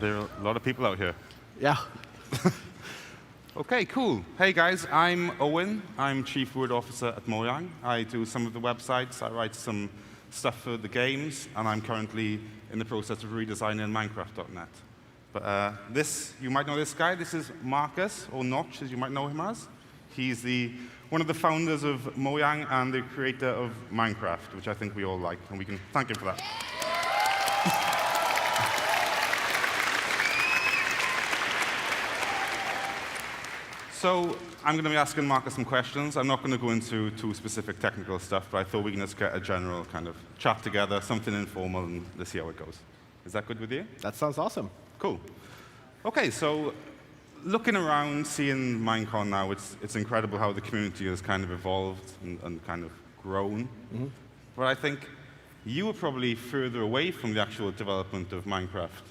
There are a lot of people out here. Yeah. OK, cool. Hey, guys. I'm Owen. I'm Chief Word Officer at Mojang. I do some of the websites. I write some stuff for the games. And I'm currently in the process of redesigning Minecraft.net. But you might know this guy. This is Marcus, or Notch, as you might know him as. He's one of the founders of Mojang and the creator of Minecraft, which I think we all like. And we can thank him for that. So I'm going to be asking Marcus some questions. I'm not going to go into too specific technical stuff, but I thought we can just get a general kind of chat together, something informal, and let's see how it goes. Is that good with you? That sounds awesome. Cool. OK, so looking around, seeing MINECON now, it's incredible how the community has kind of evolved and kind of grown. Mm-hmm. But I think you were probably further away from the actual development of Minecraft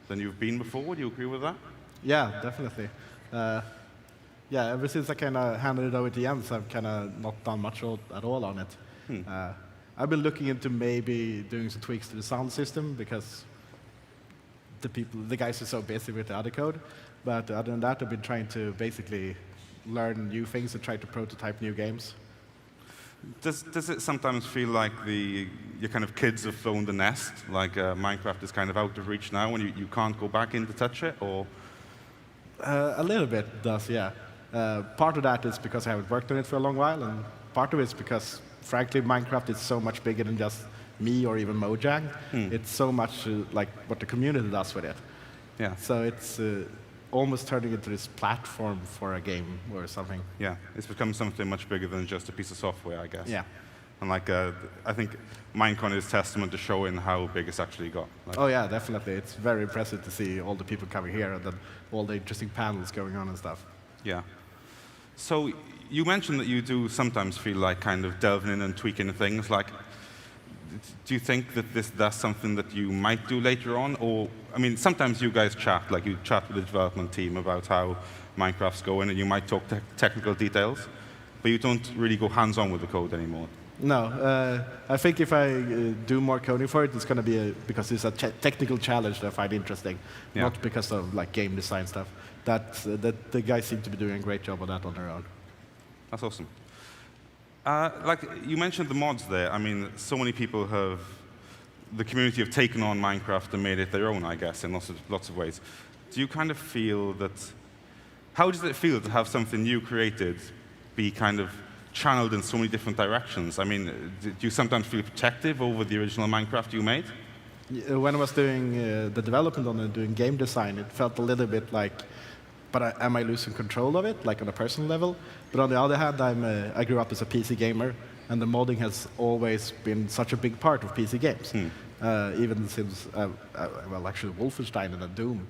than you've been before. Would you agree with that? Yeah, definitely. Yeah, ever since I kind of handed it over to Jens, I've kind of not done much at all on it. I've been looking into maybe doing some tweaks to the sound system because the guys are so busy with the other code. But other than that, I've been trying to basically learn new things and try to prototype new games. Does it sometimes feel like your kind of kids have flown the nest, like Minecraft is kind of out of reach now and you can't go back in to touch it, or? A little bit does, yeah. Part of that is because I haven't worked on it for a long while, and part of it is because, frankly, Minecraft is so much bigger than just me or even Mojang. It's so much like what the community does with it. Yeah. So it's almost turning into this platform for a game or something. Yeah, it's become something much bigger than just a piece of software, I guess. Yeah. And like, I think MINECON is testament to showing how big it's actually got. Like, oh yeah, definitely. It's very impressive to see all the people coming here and then all the interesting panels going on and stuff. Yeah. So you mentioned that you do sometimes feel like kind of delving in and tweaking things. Like, do you think that that's something that you might do later on? Or, I mean, sometimes you guys chat, like you chat with the development team about how Minecraft's going, and you might talk technical details, but you don't really go hands-on with the code anymore. No, I think if I do more coding for it, it's going to be because it's a technical challenge that I find interesting, not because of like game design stuff. That the guys seem to be doing a great job of that on their own. That's awesome. Like you mentioned the mods there. I mean, so many people the community have taken on Minecraft and made it their own, I guess, in lots of ways. Do you kind of feel that? How does it feel to have something you created be kind of channeled in so many different directions? I mean, do you sometimes feel protective over the original Minecraft you made? When I was doing the development on it, doing game design, it felt a little bit like, but am I losing control of it, like on a personal level? But on the other hand, I grew up as a PC gamer, and the modding has always been such a big part of PC games. Even since, well, actually Wolfenstein and Doom,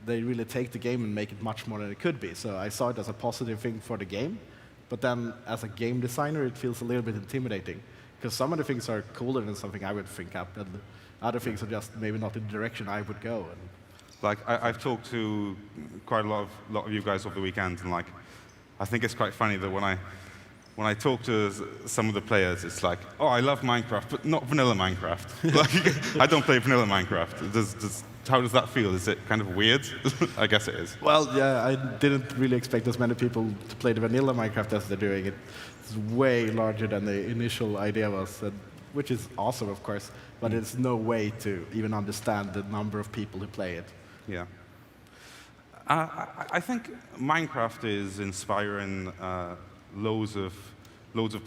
they really take the game and make it much more than it could be. So I saw it as a positive thing for the game. But then, as a game designer, it feels a little bit intimidating. Because some of the things are cooler than something I would think up, and other things are just maybe not in the direction I would go. And like, I've talked to quite a lot of you guys over the weekend, and like, I think it's quite funny that when I talk to some of the players, it's like, oh, I love Minecraft, but not vanilla Minecraft. Like, I don't play vanilla Minecraft. How does that feel? Is it kind of weird? I guess it is. Well, yeah, I didn't really expect as many people to play the vanilla Minecraft as they're doing. It's way larger than the initial idea was, which is awesome, of course, but there's no way to even understand the number of people who play it. Yeah. I think Minecraft is inspiring loads of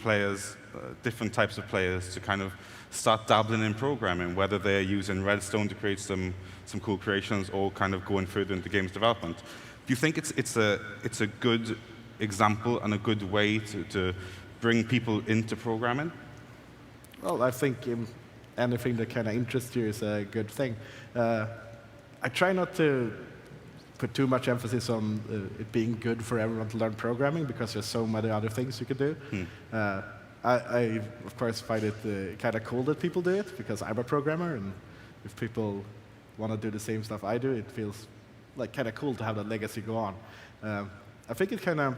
players, different types of players, to kind of start dabbling in programming, whether they're using Redstone to create some cool creations or kind of going further into games development. Do you think it's a good example and a good way to bring people into programming? Well, I think anything that kind of interests you is a good thing. I try not to put too much emphasis on it being good for everyone to learn programming, because there's so many other things you could do. I, of course, find it kind of cool that people do it, because I'm a programmer, and if people want to do the same stuff I do, it feels like kind of cool to have that legacy go on. I think it kind of,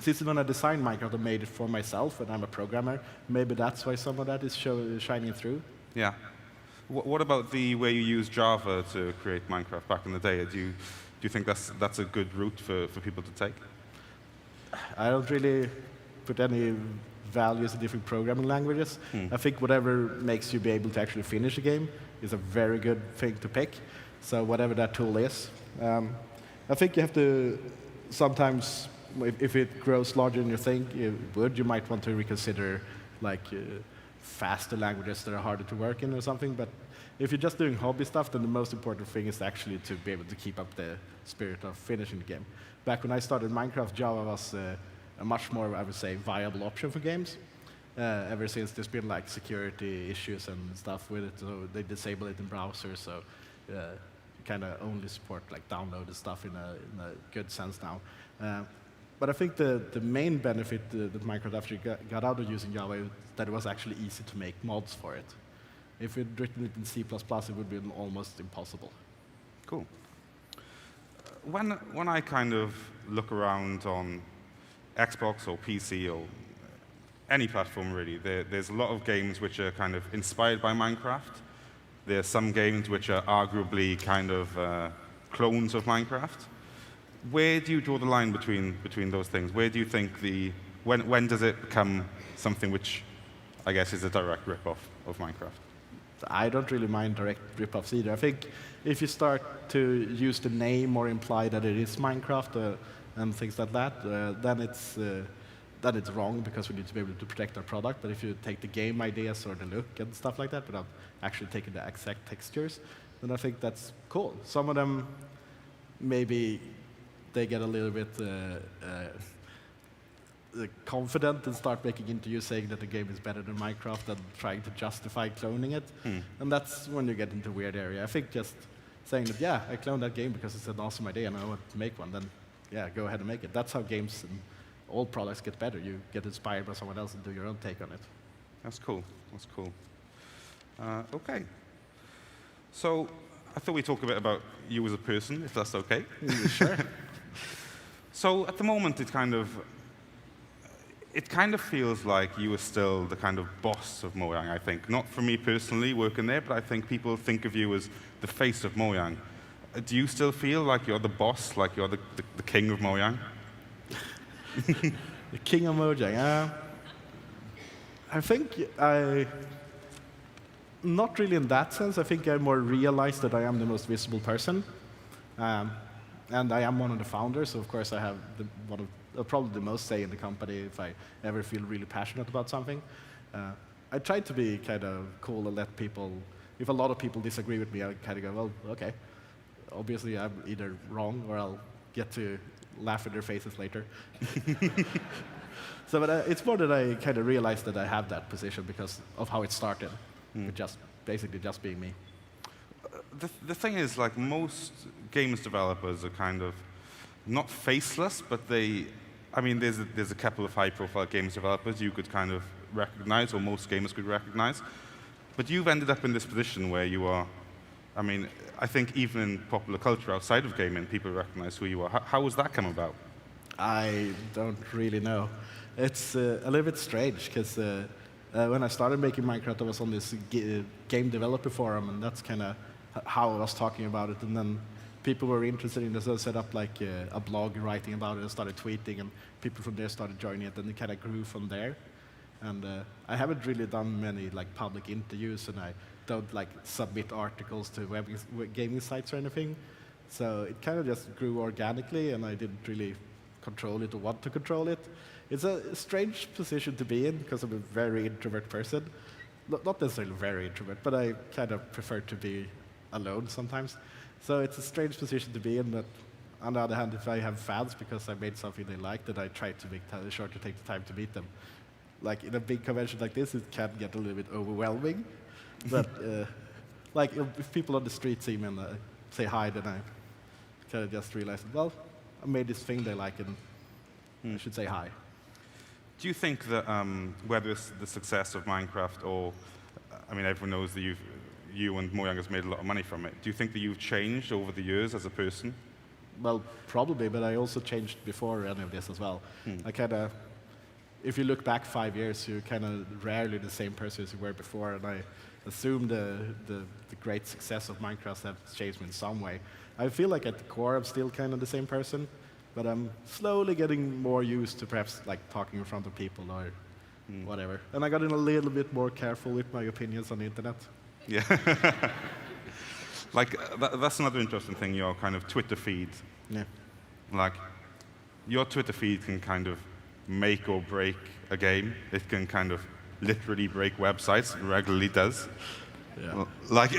since when I designed Minecraft, I made it for myself, and I'm a programmer. Maybe that's why some of that is shining through. Yeah. What about the way you use Java to create Minecraft back in the day? Do you think that's a good route for people to take? I don't really put any values in different programming languages. I think whatever makes you be able to actually finish a game is a very good thing to pick. So whatever that tool is. I think you have to sometimes, if it grows larger than you think it would, you might want to reconsider like faster languages that are harder to work in or something. But if you're just doing hobby stuff, then the most important thing is actually to be able to keep up the spirit of finishing the game. Back when I started Minecraft, Java was a much more, I would say, viable option for games. Ever since there's been like security issues and stuff with it, so they disable it in browsers. So you kind of only support like downloaded stuff in a good sense now. But I think the main benefit that Minecraft actually got out of using Java is that it was actually easy to make mods for it. If we'd written it in C++, it would be almost impossible. Cool. When I kind of look around on Xbox or PC or any platform really, there's a lot of games which are kind of inspired by Minecraft. There are some games which are arguably kind of clones of Minecraft. Where do you draw the line between those things? Where do you think when does it become something which I guess is a direct rip-off of Minecraft? I don't really mind direct rip-offs either. I think if you start to use the name or imply that it is Minecraft and things like that, then it's wrong because we need to be able to protect our product. But if you take the game ideas or the look and stuff like that without actually taking the exact textures, then I think that's cool. Some of them, maybe they get a little bit confident and start making into you saying that the game is better than Minecraft and trying to justify cloning it. And that's when you get into a weird area. I think just saying that, yeah, I cloned that game because it's an awesome idea and I want to make one, then yeah, go ahead and make it. That's how games and all products get better. You get inspired by someone else and do your own take on it. That's cool. That's cool. OK. So I thought we'd talk a bit about you as a person, if that's OK. Sure. So at the moment, it kind of feels like you are still the kind of boss of Mojang, I think. Not for me personally working there, but I think people think of you as the face of Mojang. Do you still feel like you're the boss, like you're the king of Mojang? The king of Mojang. I think not really in that sense. I think I more realized that I am the most visible person. And I am one of the founders, so of course I have probably the most say in the company if I ever feel really passionate about something. I try to be kind of cool and let people, if a lot of people disagree with me, I kind of go, well, okay. Obviously I'm either wrong or I'll get to laugh in their faces later. So but, it's more that I kind of realized that I have that position because of how it started, with basically just being me. The thing is, like, most games developers are kind of not faceless, but there's a couple of high-profile games developers you could kind of recognize, or most gamers could recognize. But you've ended up in this position where you are, I think even in popular culture outside of gaming, people recognize who you are. How has that come about? I don't really know. It's a little bit strange, because when I started making Minecraft, I was on this game developer forum, and that's kind of how I was talking about it. And then people were interested in this, so I set up like a blog writing about it and started tweeting, and people from there started joining it, and it kind of grew from there. And I haven't really done many like public interviews, and I don't like submit articles to gaming sites or anything. So it kind of just grew organically, and I didn't really control it or want to control it. It's a strange position to be in because I'm a very introvert person. Not necessarily very introvert, but I kind of prefer to be alone sometimes. So it's a strange position to be in, but on the other hand, if I have fans because I made something they like, then I try to make sure to take the time to meet them. Like in a big convention like this, it can get a little bit overwhelming. But like if people on the street see me and say hi, then I kind of just realize, well, I made this thing they like, and I should say hi. Do you think that whether it's the success of Minecraft or, everyone knows that you and Mojang has made a lot of money from it. Do you think that you've changed over the years as a person? Well, probably, but I also changed before any of this as well. I kind of, if you look back 5 years, you're kind of rarely the same person as you were before, and assume the great success of Minecraft has changed me in some way. I feel like at the core I'm still kind of the same person, but I'm slowly getting more used to perhaps like talking in front of people or whatever. And I got in a little bit more careful with my opinions on the internet. Yeah. Like, that's another interesting thing, your kind of Twitter feed. Yeah. Like, your Twitter feed can kind of make or break a game. It can kind of literally break websites. It regularly does. Yeah. Like,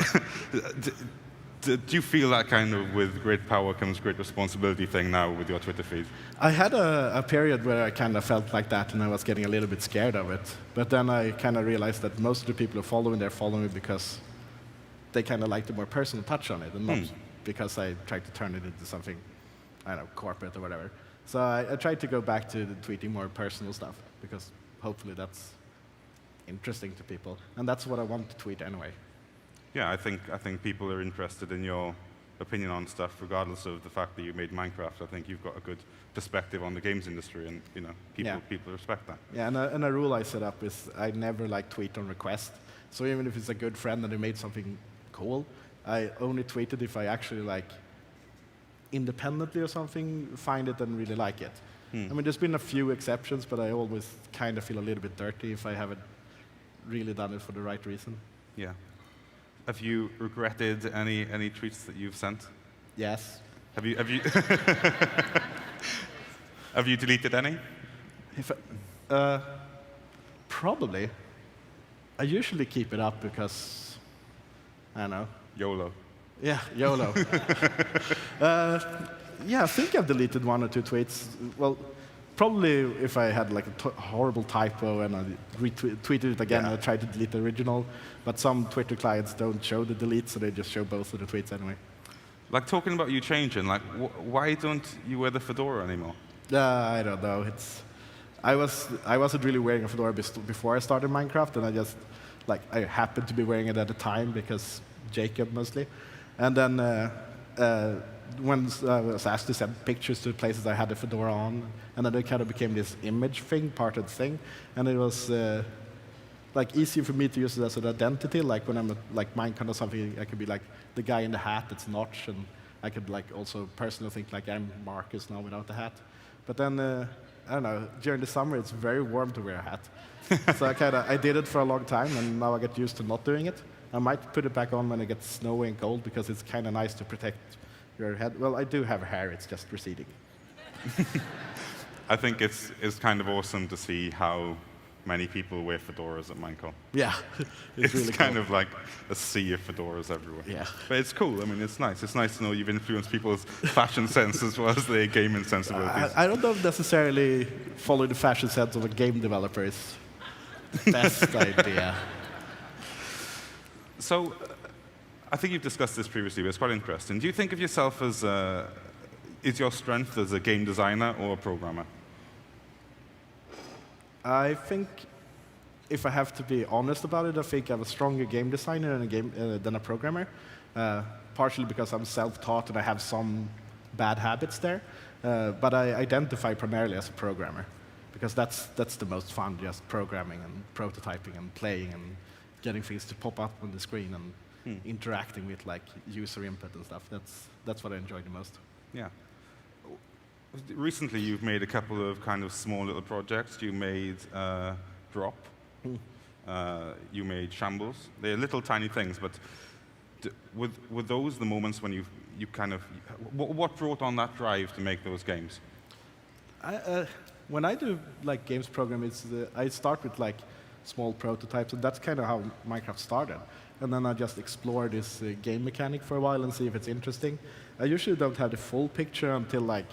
do you feel that kind of with great power comes great responsibility thing now with your Twitter feed? I had a period where I kind of felt like that, and I was getting a little bit scared of it. But then I kind of realized that most of the people who are following, they're following because they kind of like the more personal touch on it, and not because I tried to turn it into something, I don't know, corporate or whatever. So I tried to go back to tweeting more personal stuff, because hopefully that's interesting to people. And that's what I want to tweet anyway. Yeah, I think people are interested in your opinion on stuff, regardless of the fact that you made Minecraft. I think you've got a good perspective on the games industry, and people respect that. Yeah, and a rule I set up is I never like tweet on request. So even if it's a good friend and they made something cool, I only tweet it if I actually like independently or something find it and really like it. I mean, there's been a few exceptions, but I always kind of feel a little bit dirty if I haven't really done it for the right reason. Yeah. Have you regretted any tweets that you've sent? Yes. Have you have you deleted any? If probably. I usually keep it up because, I don't know. YOLO. Yeah, YOLO. Yeah, I think I've deleted one or two tweets. Well, probably if I had like a horrible typo and I tweeted it again and I tried to delete the original. But some Twitter clients don't show the delete, so they just show both of the tweets anyway. Like, talking about you changing, like, why don't you wear the fedora anymore? I don't know. I wasn't really wearing a fedora before I started Minecraft, and I happened to be wearing it at the time because Jacob mostly. And then when I was asked to send pictures to places I had the fedora on, and then it kind of became this image thing, part of the thing, and it was like easier for me to use it as an identity. Like when I'm at like MINECON or something, I could be like the guy in the hat that's Notch, and I could like also personally think like I'm Marcus now without the hat. But then I don't know. During the summer, it's very warm to wear a hat, so I did it for a long time, and now I get used to not doing it. I might put it back on when it gets snowy and cold because it's kind of nice to protect your head. Well, I do have hair; it's just receding. I think it's kind of awesome to see how many people wear fedoras at MINECON. Yeah, it's really kind cool. of like a sea of fedoras everywhere. Yeah. But it's cool. I mean, it's nice. It's nice to know you've influenced people's fashion sense as well as their gaming sensibilities. I don't know if necessarily following the fashion sense of a game developer is the best idea. So, I think you've discussed this previously, but it's quite interesting. Do you think of yourself as, is your strength as a game designer or a programmer? I think, if I have to be honest about it, I think I'm a stronger game designer than a programmer, partially because I'm self-taught and I have some bad habits there, but I identify primarily as a programmer, because that's the most fun, just programming and prototyping and playing and getting things to pop up on the screen and interacting with like user input and stuff. That's what I enjoy the most. Yeah. Recently, you've made a couple of kind of small little projects. You made Drop. You made Shambles. They're little tiny things, but were those the moments when you kind of, what brought on that drive to make those games? When I do like games program, I start with like small prototypes, and that's kind of how Minecraft started. And then I just explore this game mechanic for a while and see if it's interesting. I usually don't have the full picture until like,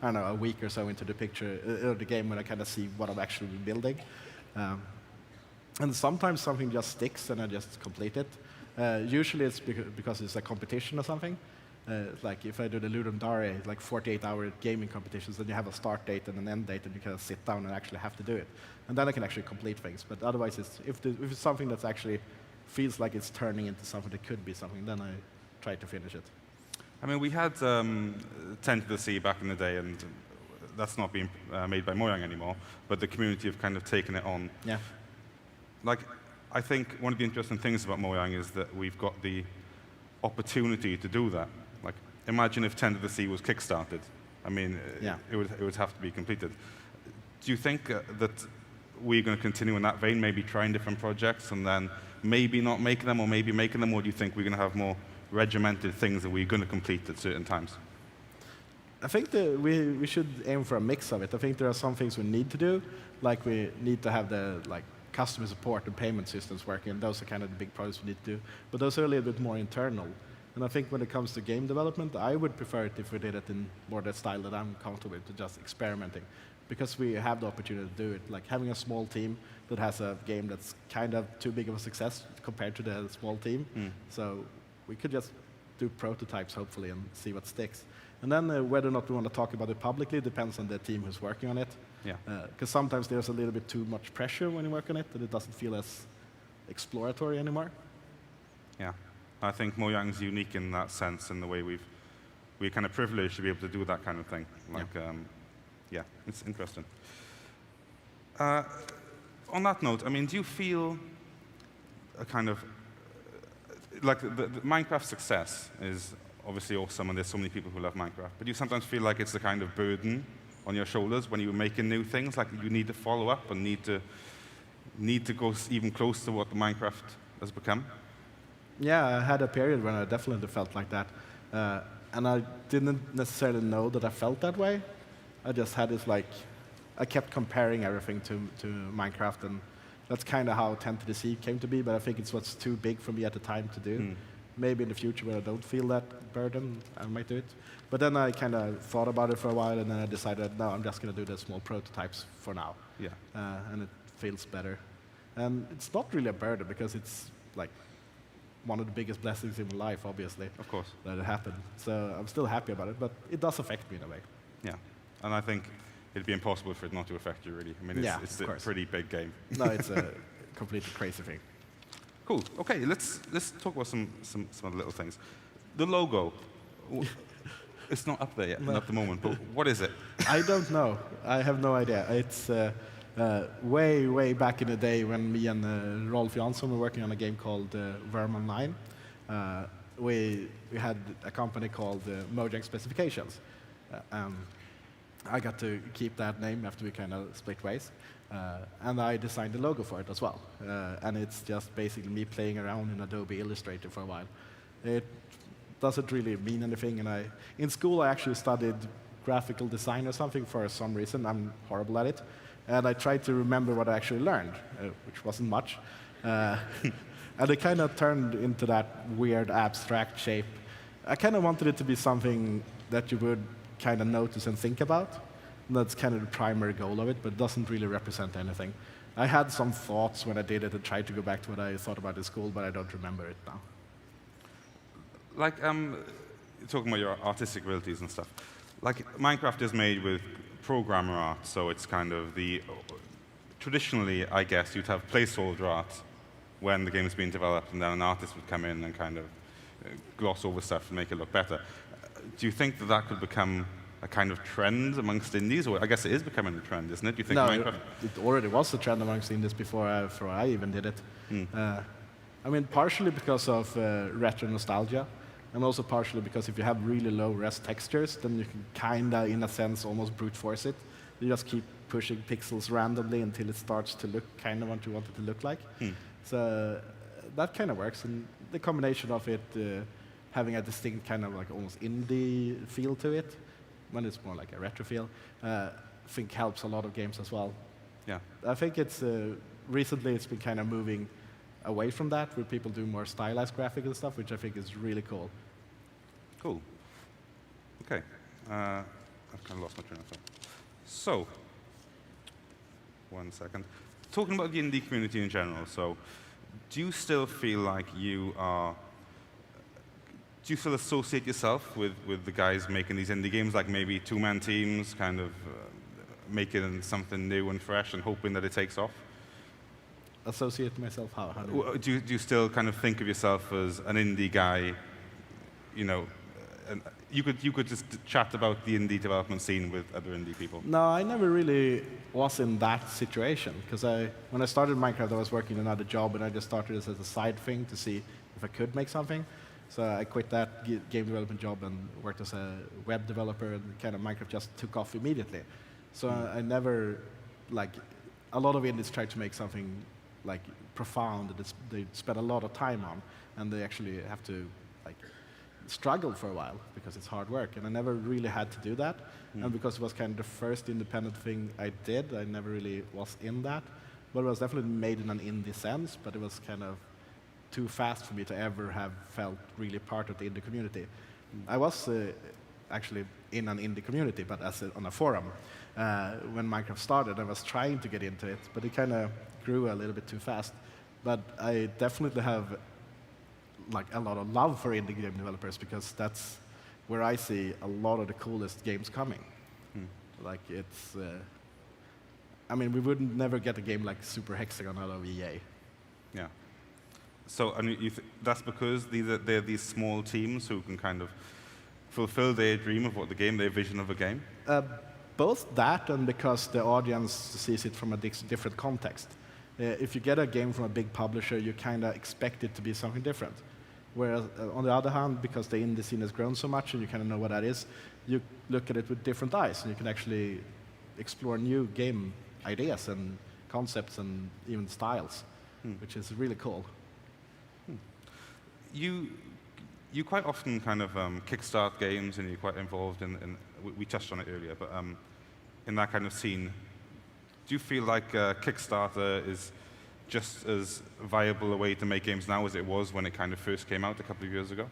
I don't know, a week or so into the picture, or the game, when I kind of see what I'm actually building. And sometimes something just sticks and I just complete it. Usually it's because it's a competition or something. Like if I do the Ludum Dare, like 48-hour gaming competitions, then you have a start date and an end date, and you can sit down and actually have to do it. And then I can actually complete things. But otherwise, if it's something that's actually feels like it's turning into something that could be something, then I try to finish it. I mean, we had 10 to the Sea back in the day, and that's not being made by Mojang anymore, but the community have kind of taken it on. Yeah. Like, I think one of the interesting things about Mojang is that we've got the opportunity to do that. Like, imagine if 10 to the Sea was kickstarted. I mean, Yeah. it would have to be completed. Do you think that we're going to continue in that vein, maybe trying different projects and then maybe not make them or maybe making them, or do you think we're going to have more regimented things that we're going to complete at certain times? I think that we should aim for a mix of it. I think there are some things we need to do, like we need to have the customer support and payment systems working, and those are kind of the big projects we need to do. But those are a little bit more internal. And I think when it comes to game development, I would prefer it if we did it in more the style that I'm comfortable with, to just experimenting. Because we have the opportunity to do it, like having a small team that has a game that's kind of too big of a success compared to the small team. So we could just do prototypes, hopefully, and see what sticks. And then whether or not we want to talk about it publicly depends on the team who's working on it. Yeah. Because sometimes there's a little bit too much pressure when you work on it, that it doesn't feel as exploratory anymore. Yeah. I think Mojang's unique in that sense, in the way we're kind of privileged to be able to do that kind of thing. Like, yeah, it's interesting. On that note, I mean, do you feel a kind of, like the Minecraft success is obviously awesome and there's so many people who love Minecraft, but do you sometimes feel like it's a kind of burden on your shoulders when you're making new things, like you need to follow up and need to go even close to what the Minecraft has become? Yeah, I had a period when I definitely felt like that. And I didn't necessarily know that I felt that way. I just had this I kept comparing everything to Minecraft, and that's kind of how 10 to the Sea came to be, but I think it's what's too big for me at the time to do. Maybe in the future when I don't feel that burden, I might do it. But then I kind of thought about it for a while, and then I decided, no, I'm just going to do the small prototypes for now. Yeah. And it feels better. And it's not really a burden, because it's one of the biggest blessings in my life, obviously. Of course. That it happened. So I'm still happy about it, but it does affect me in a way. Yeah. And I think it'd be impossible for it not to affect you, really. I mean, it's a pretty big game. No, it's a completely crazy thing. Cool. Okay, let's talk about some other little things. The logo. It's not up there yet, not at the moment, but what is it? I don't know. I have no idea. It's way back in the day when me and Rolf Jansson were working on a game called Verm Online. We had a company called Mojang Specifications. I got to keep that name after we kind of split ways. And I designed the logo for it as well. And it's just basically me playing around in Adobe Illustrator for a while. It doesn't really mean anything. And in school, I actually studied graphical design or something for some reason. I'm horrible at it. And I tried to remember what I actually learned, which wasn't much. And it kind of turned into that weird abstract shape. I kind of wanted it to be something that you would kind of notice and think about. And that's kind of the primary goal of it, but it doesn't really represent anything. I had some thoughts when I did it and tried to go back to what I thought about in school, but I don't remember it now. Like, talking about your artistic abilities and stuff, like Minecraft is made with programmer art, so it's kind of traditionally, I guess, you'd have placeholder art when the game's being developed, and then an artist would come in and kind of gloss over stuff and make it look better. Do you think that that could become a kind of trend amongst indies? Or I guess it is becoming a trend, isn't it? Do you think Minecraft? It already was a trend amongst indies before I even did it. I mean, partially because of retro nostalgia, and also partially because if you have really low-res textures, then you can kind of, in a sense, almost brute force it. You just keep pushing pixels randomly until it starts to look kind of what you want it to look like. So that kind of works, and the combination of it having a distinct kind of almost indie feel to it, when it's more like a retro feel, I think helps a lot of games as well. Yeah. I think recently it's been kind of moving away from that, where people do more stylized graphic and stuff, which I think is really cool. Cool. Okay. I've kind of lost my train of thought. So, 1 second. Talking about the indie community in general, so do you still feel like do you still associate yourself with the guys making these indie games, like maybe two-man teams, kind of making something new and fresh and hoping that it takes off? Associate myself how? Do you still kind of think of yourself as an indie guy, and you could just chat about the indie development scene with other indie people. No, I never really was in that situation, because when I started Minecraft, I was working another job, and I just started this as a side thing to see if I could make something. So I quit that game development job and worked as a web developer, and kind of Minecraft just took off immediately. So I never, like, a lot of indies try to make something like profound that they spend a lot of time on, and they actually have to like struggle for a while because it's hard work. And I never really had to do that, and because it was kind of the first independent thing I did, I never really was in that. But it was definitely made in an indie sense, but it was kind of too fast for me to ever have felt really part of the indie community. I was actually in an indie community, but on a forum. When Minecraft started, I was trying to get into it, but it kind of grew a little bit too fast. But I definitely have like a lot of love for indie game developers, because that's where I see a lot of the coolest games coming. Like it's, I mean, we wouldn't never get a game like Super Hexagon out of EA. Yeah. So that's because they're these small teams who can kind of fulfill their dream of what their vision of a game? Both that, and because the audience sees it from a different context. If you get a game from a big publisher, you kind of expect it to be something different. Whereas, on the other hand, because the indie scene has grown so much and you kind of know what that is, you look at it with different eyes, and you can actually explore new game ideas and concepts and even styles, which is really cool. You quite often kind of kickstart games, and you're quite involved in we touched on it earlier, but in that kind of scene, do you feel like Kickstarter is just as viable a way to make games now as it was when it kind of first came out a couple of years ago?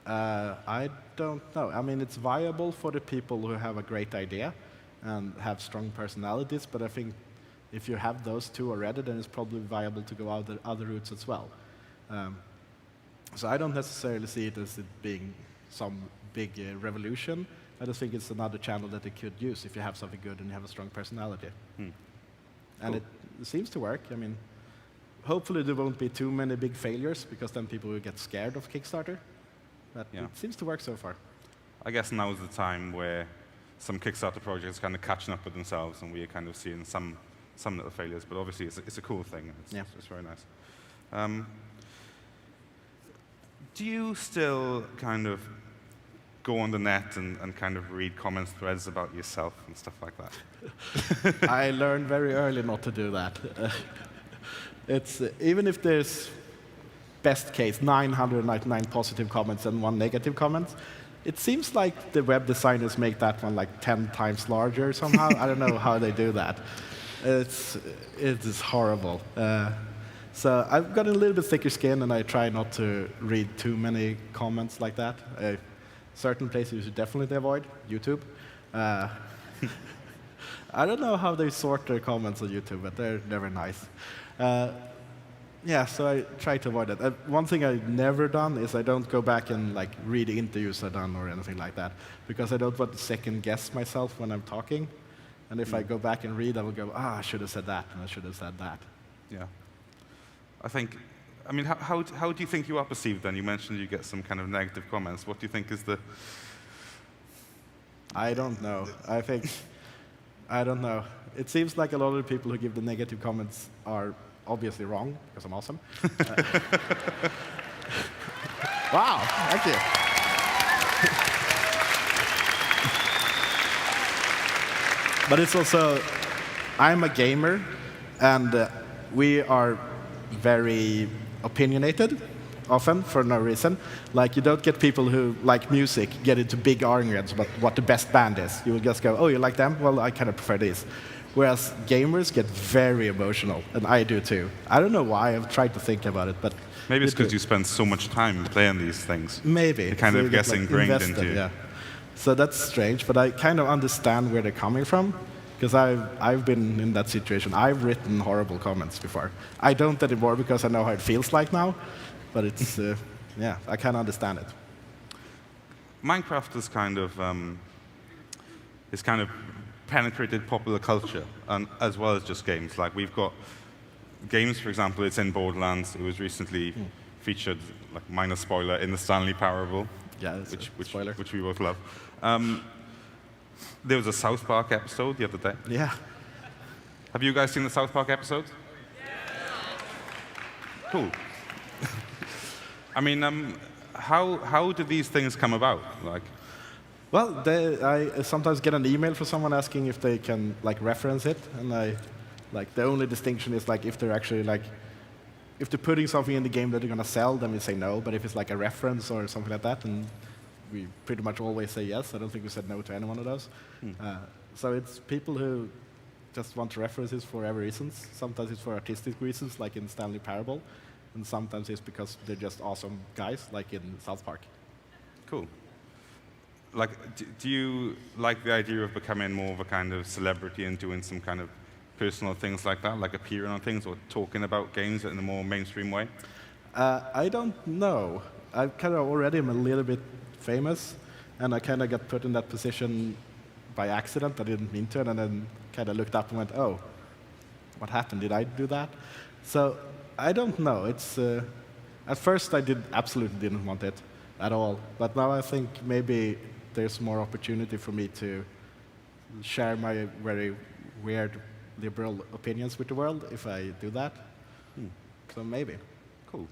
I don't know. I mean, it's viable for the people who have a great idea and have strong personalities, but I think if you have those two already, then it's probably viable to go other routes as well. So I don't necessarily see it as it being some big revolution. I just think it's another channel that they could use if you have something good and you have a strong personality. And Cool. it seems to work. I mean, hopefully there won't be too many big failures, because then people will get scared of Kickstarter. But Yeah. it seems to work so far. I guess now is the time where some Kickstarter projects are kind of catching up with themselves, and we're kind of seeing some little failures. But obviously, it's a cool thing. It's very nice. Do you still kind of go on the net and kind of read comments threads about yourself and stuff like that? I learned very early not to do that. It's even if there's best case 999 positive comments and 1 negative comment, it seems like the web designers make that one like 10 times larger somehow. I don't know how they do that. It is horrible. So I've got a little bit thicker skin, and I try not to read too many comments like that. Certain places you should definitely avoid. YouTube. I don't know how they sort their comments on YouTube, but they're never nice. Yeah, so I try to avoid that. One thing I've never done is I don't go back and like read interviews I've done or anything like that, because I don't want to second guess myself when I'm talking. And if I go back and read, I will go, I should have said that, and I should have said that. Yeah. I mean, how do you think you are perceived then? You mentioned you get some kind of negative comments. What do you think is the... I don't know. I don't know. It seems like a lot of the people who give the negative comments are obviously wrong, because I'm awesome. Wow, thank you. But it's also, I'm a gamer, and we are very opinionated, often, for no reason. Like, you don't get people who like music get into big arguments about what the best band is. You will just go, oh, you like them? Well, I kind of prefer this. Whereas gamers get very emotional, and I do too. I don't know why. I've tried to think about it, but... Maybe it's because you spend so much time playing these things. Maybe. It kind of gets like ingrained into you. Yeah. So that's strange, but I kind of understand where they're coming from, because I've been in that situation. I've written horrible comments before. I don't anymore because I know how it feels like now, but it's, yeah, I can understand it. Minecraft is kind of penetrated popular culture, and as well as just games. Like, we've got games, for example, it's in Borderlands. It was recently featured, like, minor spoiler, in the Stanley Parable. Yeah, it's a spoiler. which we both love. There was a South Park episode the other day. Yeah. Have you guys seen the South Park episode? Cool. I mean, how do these things come about? Like, Well, I sometimes get an email from someone asking if they can like reference it, and the only distinction is like if they're actually like if they're putting something in the game that they're gonna sell, then we say no. But if it's like a reference or something like that, then we pretty much always say yes. I don't think we said no to any one of those. So it's people who just want references for every reasons. Sometimes it's for artistic reasons, like in Stanley Parable, and sometimes it's because they're just awesome guys, like in South Park. cool. Like, do you like the idea of becoming more of a kind of celebrity and doing some kind of personal things like that, like appearing on things or talking about games in a more mainstream way? I don't know. I kind of already am a little bit famous, and I kind of got put in that position by accident. I didn't mean to, and then kind of looked up and went, "Oh, what happened? Did I do that?" So I don't know. It's at first I absolutely didn't want it at all, but now I think maybe there's more opportunity for me to share my very weird liberal opinions with the world if I do that. So maybe. Cool.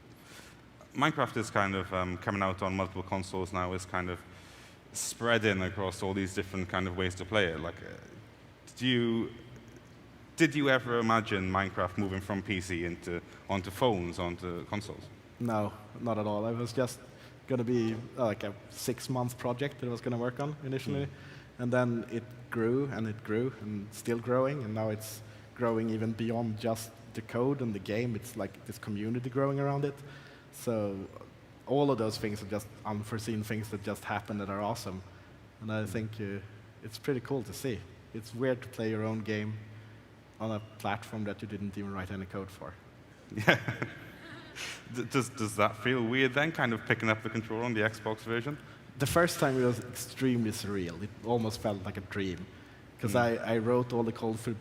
Minecraft is kind of coming out on multiple consoles now. Is kind of spreading across all these different kind of ways to play it. Like, did you ever imagine Minecraft moving from PC onto phones, onto consoles? No, not at all. It was just going to be like a 6-month project that I was going to work on initially. And then it grew and still growing, and now it's growing even beyond just the code and the game. It's like this community growing around it. So all of those things are just unforeseen things that just happen that are awesome. And I think it's pretty cool to see. It's weird to play your own game on a platform that you didn't even write any code for. Yeah. Does that feel weird then, kind of picking up the controller on the Xbox version? The first time it was extremely surreal. It almost felt like a dream. Because I wrote all the code for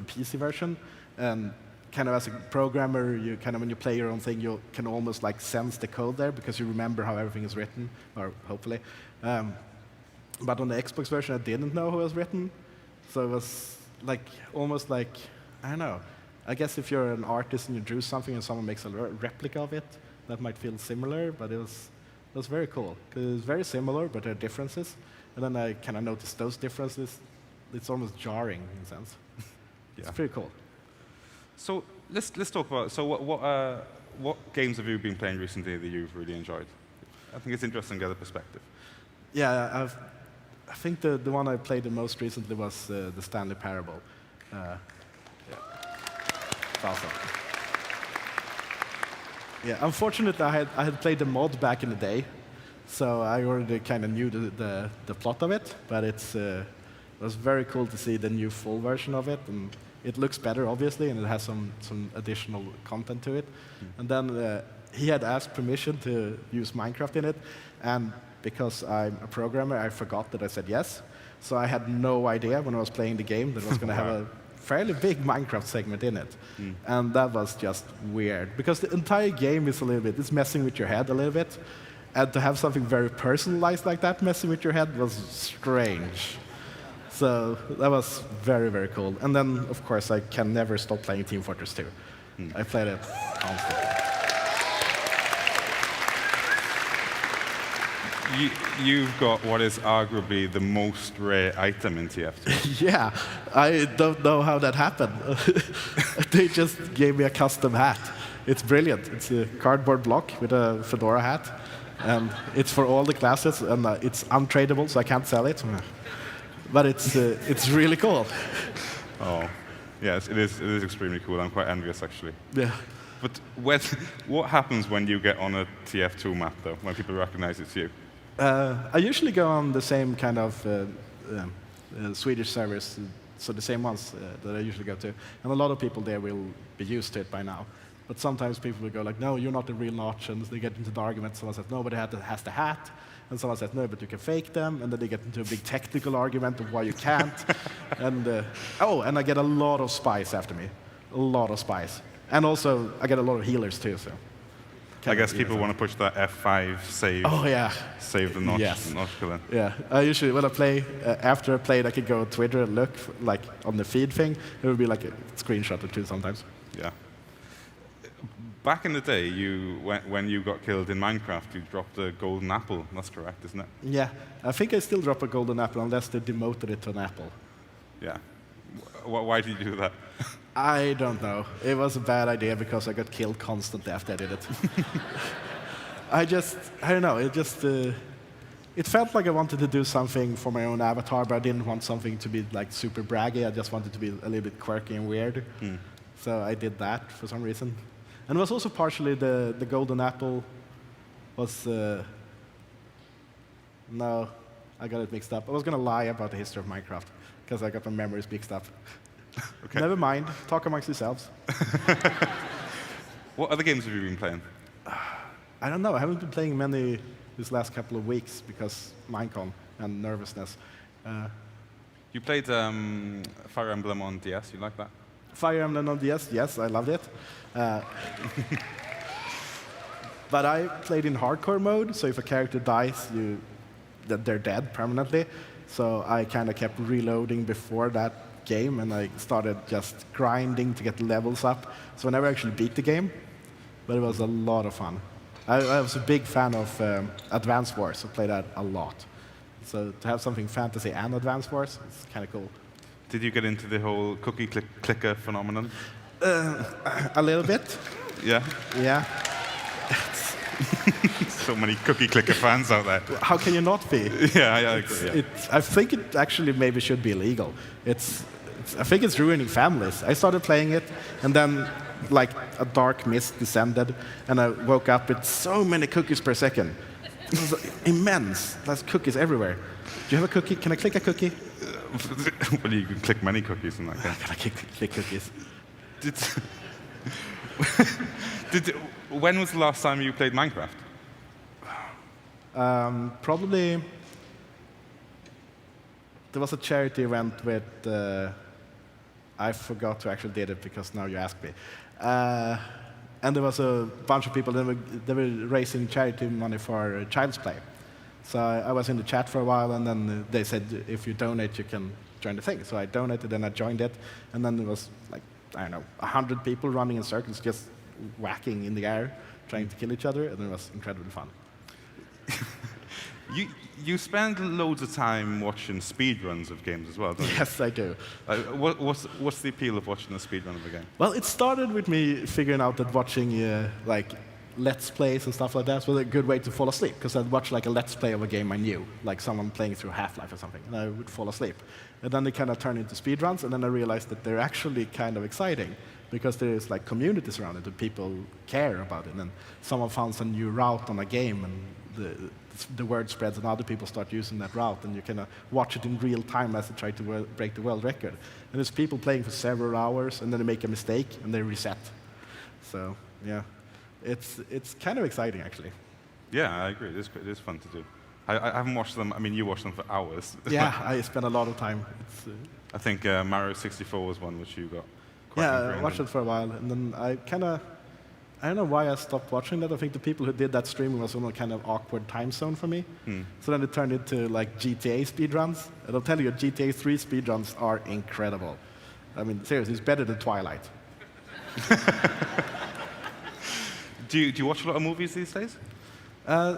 PC version, and kind of as a programmer, you kind of when you play your own thing, you can almost like sense the code there because you remember how everything is written, or hopefully. But on the Xbox version, I didn't know how it was written, so it was like almost like, I don't know. I guess if you're an artist and you drew something and someone makes a replica of it, that might feel similar, but it was very cool. Because it's very similar, but there are differences. And then I kind of noticed those differences. It's almost jarring in a sense. Yeah. It's pretty cool. So let's talk about, so what games have you been playing recently that you've really enjoyed? I think it's interesting to get a perspective. Yeah, I think the one I played the most recently was the Stanley Parable. It's awesome. Yeah, unfortunately, I had played the mod back in the day, so I already kind of knew the plot of it, but it was very cool to see the new full version of it, and it looks better, obviously, and it has some additional content to it. And then he had asked permission to use Minecraft in it, and because I'm a programmer, I forgot that I said yes, so I had no idea when I was playing the game that it was going to have a fairly big Minecraft segment in it. And that was just weird, because the entire game is it's messing with your head a little bit, and to have something very personalized like that messing with your head was strange. So that was very, very cool. And then, of course, I can never stop playing Team Fortress 2. I played it constantly. You've got what is arguably the most rare item in TF2. Yeah, I don't know how that happened. They just gave me a custom hat. It's brilliant. It's a cardboard block with a fedora hat. And it's for all the classes, and it's untradeable, so I can't sell it. But it's really cool. Oh, yes, it is extremely cool. I'm quite envious, actually. Yeah. But what happens when you get on a TF2 map, though, when people recognize it's you? I usually go on the same kind of Swedish servers, so the same ones that I usually go to. And a lot of people there will be used to it by now. But sometimes people will go like, no, you're not the real Notch, and they get into the argument. Someone says, nobody has the hat. And someone says, no, but you can fake them. And then they get into a big technical argument of why you can't. And and I get a lot of spies after me. A lot of spies. And also, I get a lot of healers, too. So I guess people want to push that F5 save. Oh yeah. Save the notch. Yes. Notch killer. Yeah. I usually when I play after I played, I could go on Twitter and look like on the feed thing. It would be like a screenshot or two sometimes. Yeah. Back in the day, when you got killed in Minecraft, you dropped a golden apple. That's correct, isn't it? Yeah. I think I still drop a golden apple unless they demoted it to an apple. Yeah. Why did you do that? I don't know. It was a bad idea because I got killed constantly after I did it. I don't know. It felt like I wanted to do something for my own avatar, but I didn't want something to be like super braggy. I just wanted to be a little bit quirky and weird. So I did that for some reason. And it was also partially the golden apple was... no, I got it mixed up. I was going to lie about the history of Minecraft because I got my memories mixed up. Okay. Never mind. Talk amongst yourselves. What other games have you been playing? I don't know. I haven't been playing many these last couple of weeks because MINECON and nervousness. You played Fire Emblem on DS. You like that? Fire Emblem on DS, yes, I loved it. But I played in hardcore mode, so if a character dies, they're dead permanently. So I kind of kept reloading before that game, and I started just grinding to get the levels up. So I never actually beat the game, but it was a lot of fun. I was a big fan of Advance Wars. I played that a lot. So to have something fantasy and Advance Wars, it's kind of cool. Did you get into the whole cookie clicker phenomenon? A little bit. Yeah? Yeah. So many cookie clicker fans out there. How can you not be? Yeah, I agree. Yeah. I think it actually maybe should be illegal. I think it's ruining families. I started playing it, and then like a dark mist descended, and I woke up with so many cookies per second. It was immense. There's cookies everywhere. Do you have a cookie? Can I click a cookie? Well, you can click many cookies in that game. Can I click cookies? When was the last time you played Minecraft? Probably. There was a charity event with. I forgot to actually did it because now you ask me. And there was a bunch of people they were raising charity money for Child's Play. So I was in the chat for a while, and then they said if you donate, you can join the thing. So I donated, and I joined it, and then there was like I don't know 100 people running in circles, just whacking in the air, trying to kill each other, and it was incredibly fun. You spend loads of time watching speedruns of games as well, don't you? Yes, I do. What's the appeal of watching a speedrun of a game? Well, it started with me figuring out that watching like Let's Plays and stuff like that was a good way to fall asleep, because I'd watch like a Let's Play of a game I knew, like someone playing through Half-Life or something, and I would fall asleep. And then they kind of turned into speedruns, and then I realized that they're actually kind of exciting, because there's like communities around it, and people care about it, and someone found a new route on a game, and the word spreads, and other people start using that route, and you can watch it in real time as they try to break the world record. And there's people playing for several hours, and then they make a mistake, and they reset. So, yeah. It's kind of exciting, actually. Yeah, I agree. It is fun to do. I haven't watched them. I mean, you watched them for hours. Yeah, I spent a lot of time. I think Mario 64 was one which you got quite Yeah, I watched it for a while, and then I don't know why I stopped watching that. I think the people who did that streaming was on a kind of awkward time zone for me. So then it turned into like GTA speedruns. And I'll tell you, GTA 3 speedruns are incredible. I mean, seriously, it's better than Twilight. Do you watch a lot of movies these days?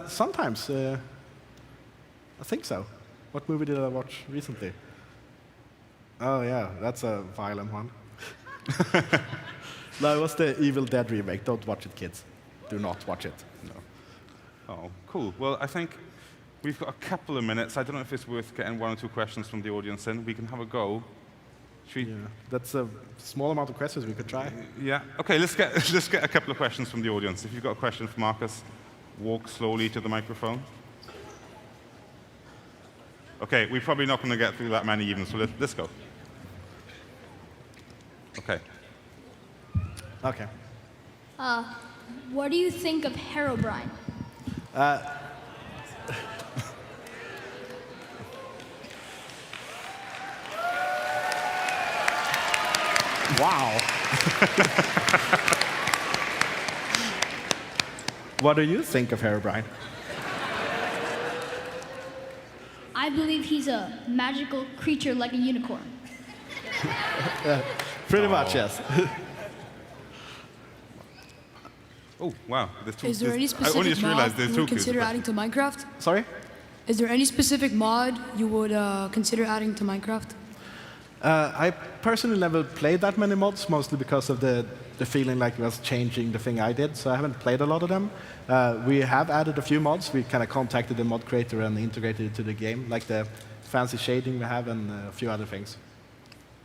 Sometimes. I think so. What movie did I watch recently? Oh, yeah, that's a violent one. No, it was the Evil Dead remake. Don't watch it, kids. Do not watch it. No. Oh, cool. Well, I think we've got a couple of minutes. I don't know if it's worth getting one or two questions from the audience in. We can have a go. Yeah, that's a small amount of questions we could try. Yeah. Okay, let's get a couple of questions from the audience. If you've got a question for Marcus, walk slowly to the microphone. Okay, we're probably not going to get through that many even, so let's go. Okay. Okay. What do you think of Herobrine? Wow. What do you think of Herobrine? I believe he's a magical creature like a unicorn. Pretty much, yes. Oh, wow. Is there any I only specific just mod realized there's you two would consider cubes. adding to Minecraft? Sorry? Is there any specific mod you would consider adding to Minecraft? I personally never played that many mods, mostly because of the feeling like it was changing the thing I did, so I haven't played a lot of them. We have added a few mods. We kind of contacted the mod creator and integrated it to the game, like the fancy shading we have and a few other things.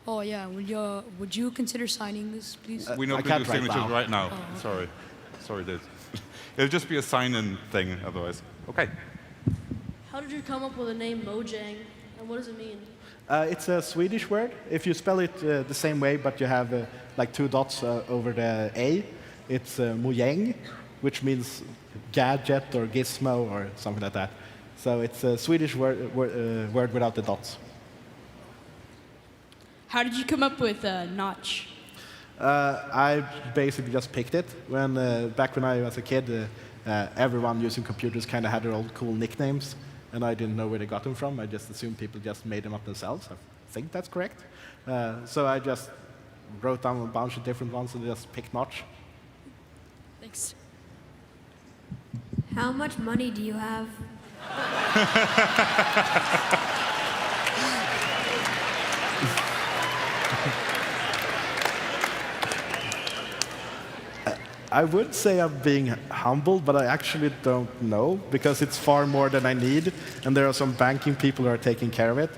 Oh yeah, would you consider signing this, please? We're not I going to do can't right signatures now. right now. Sorry. Sorry, dude. It'll just be a sign-in thing otherwise. Okay. How did you come up with the name Mojang, and what does it mean? It's a Swedish word. If you spell it the same way, but you have like 2 dots over the A, it's Mojang, which means gadget or gizmo or something like that. So it's a Swedish word without the dots. How did you come up with Notch? I basically just picked it. Back when I was a kid, everyone using computers kind of had their old cool nicknames, and I didn't know where they got them from. I just assumed people just made them up themselves. I think that's correct. So I just wrote down a bunch of different ones and just picked Notch. Thanks. How much money do you have? I would say I'm being humble, but I actually don't know, because it's far more than I need, and there are some banking people who are taking care of it.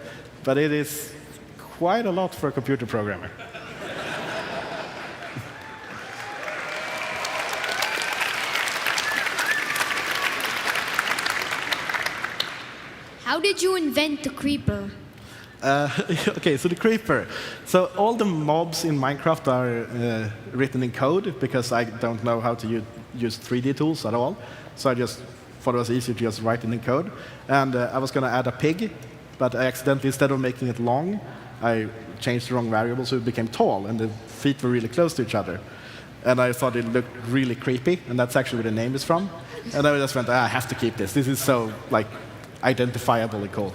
But it is quite a lot for a computer programmer. How did you invent the creeper? Okay, so the creeper. So all the mobs in Minecraft are written in code, because I don't know how to use 3D tools at all. So I just thought it was easier to just write it in code. And I was going to add a pig, but I accidentally, instead of making it long, I changed the wrong variable, so it became tall, and the feet were really close to each other. And I thought it looked really creepy, and that's actually where the name is from. And I just went, I have to keep this. This is so like identifiable and cool.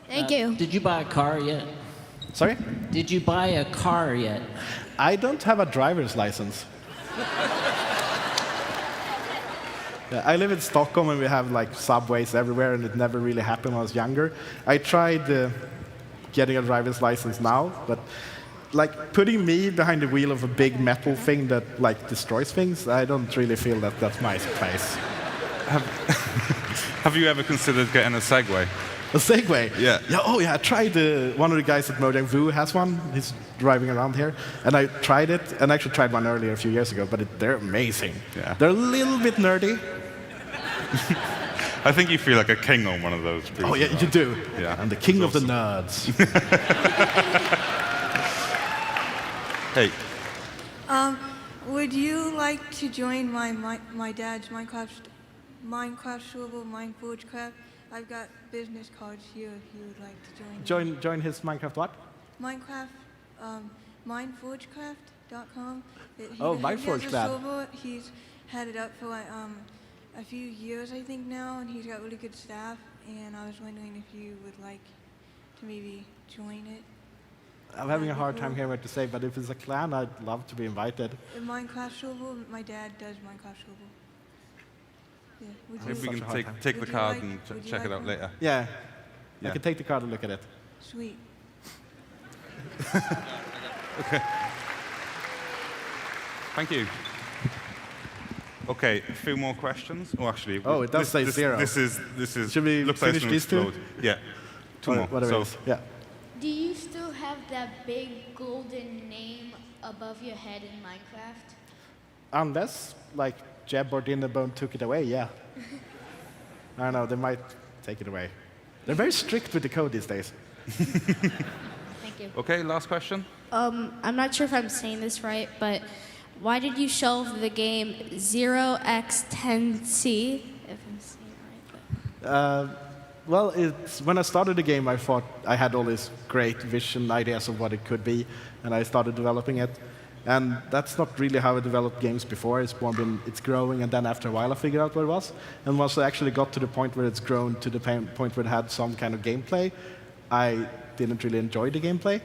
Thank you. Did you buy a car yet? Sorry? Did you buy a car yet? I don't have a driver's license. Yeah, I live in Stockholm, and we have like subways everywhere, and it never really happened when I was younger. I tried getting a driver's license now, but like putting me behind the wheel of a big metal thing that like destroys things, I don't really feel that that's my place. Have you ever considered getting a Segway? A Segway? Yeah. Oh yeah, I tried, one of the guys at Mojang Vu has one. He's driving around here. And I tried it, and I actually tried one earlier a few years ago, but they're amazing. Yeah. They're a little bit nerdy. I think you feel like a king on one of those. Oh yeah, you do. Yeah. I'm the king It's of the awesome. nerds. Hey, Would you like to join my dad's Minecraft server, Mineforgecraft? I've got business cards here if you would like to join. Join his Minecraft what? Minecraft, mineforgecraft.com. Oh, He has Mineforge a Lab. server. He's had it up for a few years, I think now, and he's got really good staff. And I was wondering if you would like to maybe join it. I'm having a hard time hearing what to say, but if it's a clan, I'd love to be invited. The Minecraft server, my dad does Minecraft server. Yeah, would you maybe we such a can hard time. take the Would you card like- and would you check it like out one? later. Yeah. Yeah. I can take the card and look at it. Sweet. Thank you. Okay, a few more questions. Oh, actually, Oh, it does say zero. This is Should we looks like it's finish gonna these two? explode. Yeah, two more. Whatever So it is. Yeah. Do you still have that big golden name above your head in Minecraft? Unless, like, Jeb or Dinnerbone took it away, yeah. I don't know, they might take it away. They're very strict with the code these days. Thank you. okay, last question. I'm not sure if I'm saying this right, but why did you shelve the game 0x10C? If I'm saying it right. Well, when I started the game, I thought I had all these great vision ideas of what it could be, and I started developing it. And that's not really how I developed games before. It's more been, it's growing, and then after a while I figured out what it was. And once I actually got to the point where it's grown to the point where it had some kind of gameplay, I didn't really enjoy the gameplay.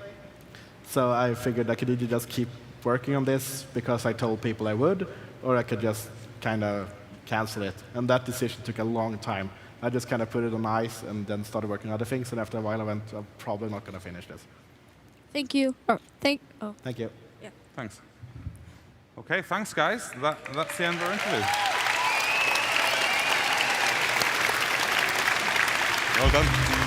So I figured I could either just keep working on this because I told people I would, or I could just kind of cancel it. And that decision took a long time. I just kind of put it on ice and then started working on other things. And after a while I went, I'm probably not going to finish this. Thank you. Thank you. Thanks. OK, thanks, guys. That's the end of our interview. Well done.